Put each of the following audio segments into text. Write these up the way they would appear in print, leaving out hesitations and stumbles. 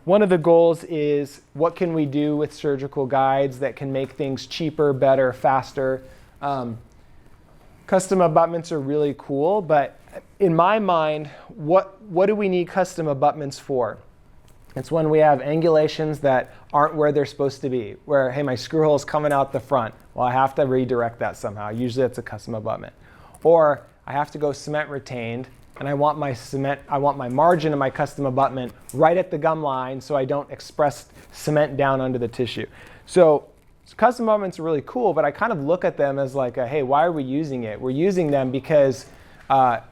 one of the goals is what can we do with surgical guides that can make things cheaper, better, faster. Custom abutments are really cool, but in my mind, what do we need custom abutments for? It's when we have angulations that aren't where they're supposed to be, where, hey, my screw hole is coming out the front. Well, I have to redirect that somehow. Usually it's a custom abutment. Or I have to go cement retained, and I want my margin of my custom abutment right at the gum line so I don't express cement down under the tissue. So custom abutments are really cool, but I kind of look at them as like, hey, why are we using it? We're using them because we're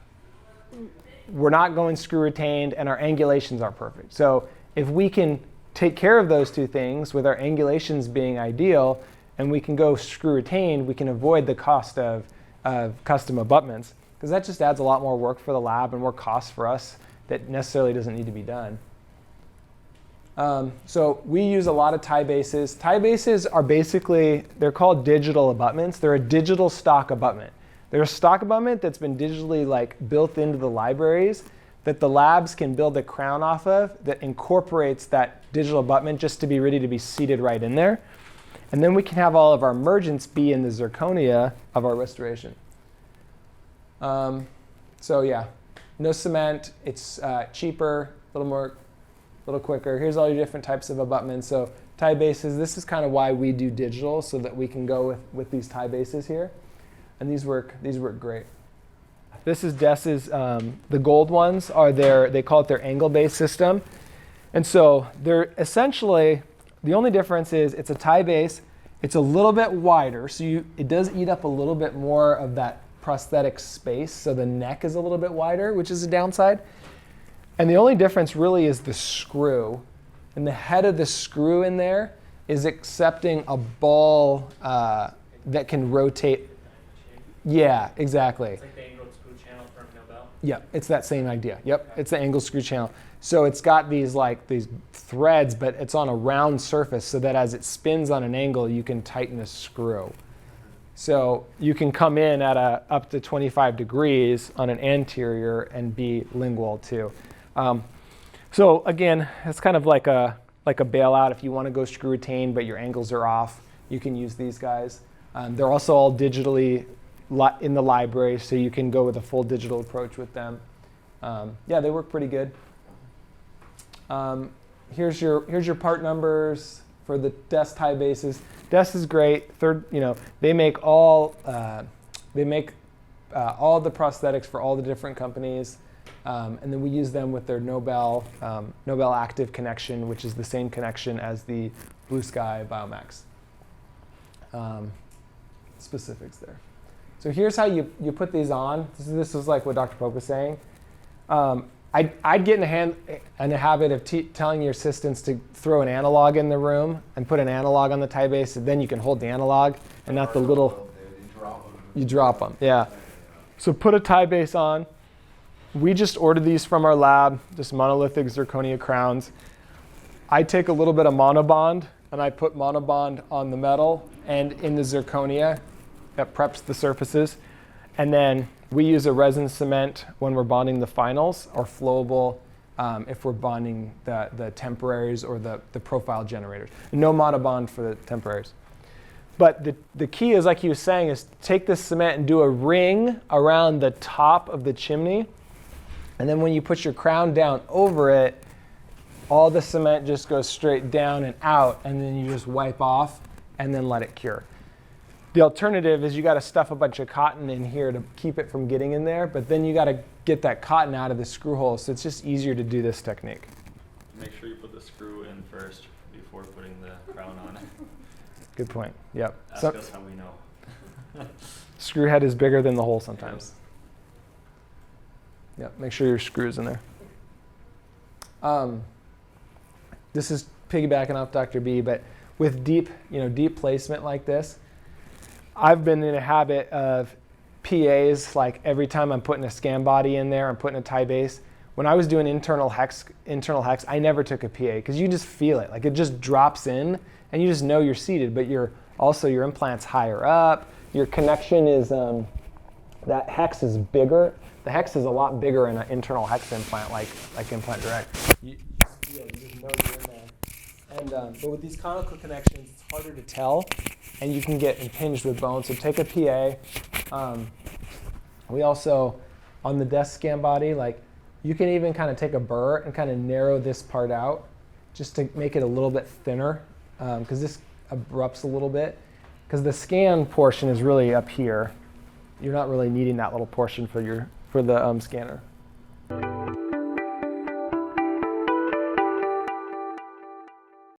not going screw retained and our angulations are perfect. So if we can take care of those two things with our angulations being ideal and we can go screw retained, we can avoid the cost of custom abutments, because that just adds a lot more work for the lab and more cost for us that necessarily doesn't need to be done. So we use a lot of tie bases. Tie bases are basically, they're called digital abutments. They're a digital stock abutment. They're a stock abutment that's been digitally built into the libraries that the labs can build a crown off of that incorporates that digital abutment just to be ready to be seated right in there. And then we can have all of our emergence be in the zirconia of our restoration. So yeah, no cement. It's cheaper, a little quicker. Here's all your different types of abutments. So tie bases, this is kind of why we do digital, so that we can go with these tie bases here. And these work great. This is Dess's, the gold ones are they call it their angle-based system. And so they're essentially, the only difference is it's a tie base. It's a little bit wider, so it does eat up a little bit more of that prosthetic space. So the neck is a little bit wider, which is a downside. And the only difference really is the screw. And the head of the screw in there is accepting a ball that can rotate. Yeah, exactly. It's like the angled screw channel from Nobel. Yep, it's that same idea. Yep, it's the angled screw channel. So it's got these threads, but it's on a round surface so that as it spins on an angle, you can tighten a screw. So you can come in at up to 25 degrees on an anterior and be lingual too. So again, it's kind of like a bailout. If you want to go screw retain, but your angles are off, you can use these guys. They're also all digitally in the library, so you can go with a full digital approach with them. Yeah, they work pretty good. Here's your part numbers for the Dess tie bases. Dess is great. They make all the prosthetics for all the different companies, and then we use them with their Nobel Active connection, which is the same connection as the Blue Sky Biomax. Specifics there. So here's how you put these on. This is like what Dr. Pope was saying. I'd get in a habit of telling your assistants to throw an analog in the room and put an analog on the tie base, and then you can hold the analog and not the little. You drop them, yeah. So put a tie base on. We just ordered these from our lab, just monolithic zirconia crowns. I take a little bit of monobond and I put monobond on the metal and in the zirconia that preps the surfaces. And then we use a resin cement when we're bonding the finals, or flowable if we're bonding the temporaries or the profile generators. No monobond for the temporaries. But the key is, like he was saying, is take this cement and do a ring around the top of the chimney. And then when you put your crown down over it, all the cement just goes straight down and out, and then you just wipe off and then let it cure. The alternative is you got to stuff a bunch of cotton in here to keep it from getting in there, but then you got to get that cotton out of the screw hole, so it's just easier to do this technique. Make sure you put the screw in first before putting the crown on. Good point. Yep. Ask us how we know. Screw head is bigger than the hole sometimes. Yep. Make sure your screw's in there. This is piggybacking off Dr. B, but with deep placement like this, I've been in a habit of PAs, like every time I'm putting a scan body in there, I'm putting a tie base. When I was doing internal hex, I never took a PA because you just feel it. Like it just drops in and you just know you're seated, but your implant's higher up. Your connection is, that hex is bigger. The hex is a lot bigger in an internal hex implant like Implant Direct. You just feel, you just know you're in there. And but with these conical connections, it's harder to tell, and you can get impinged with bone. So take a PA. We also, on the desk scan body, like you can even kind of take a burr and kind of narrow this part out, just to make it a little bit thinner, because this abrupts a little bit. Because the scan portion is really up here. You're not really needing that little portion for the scanner.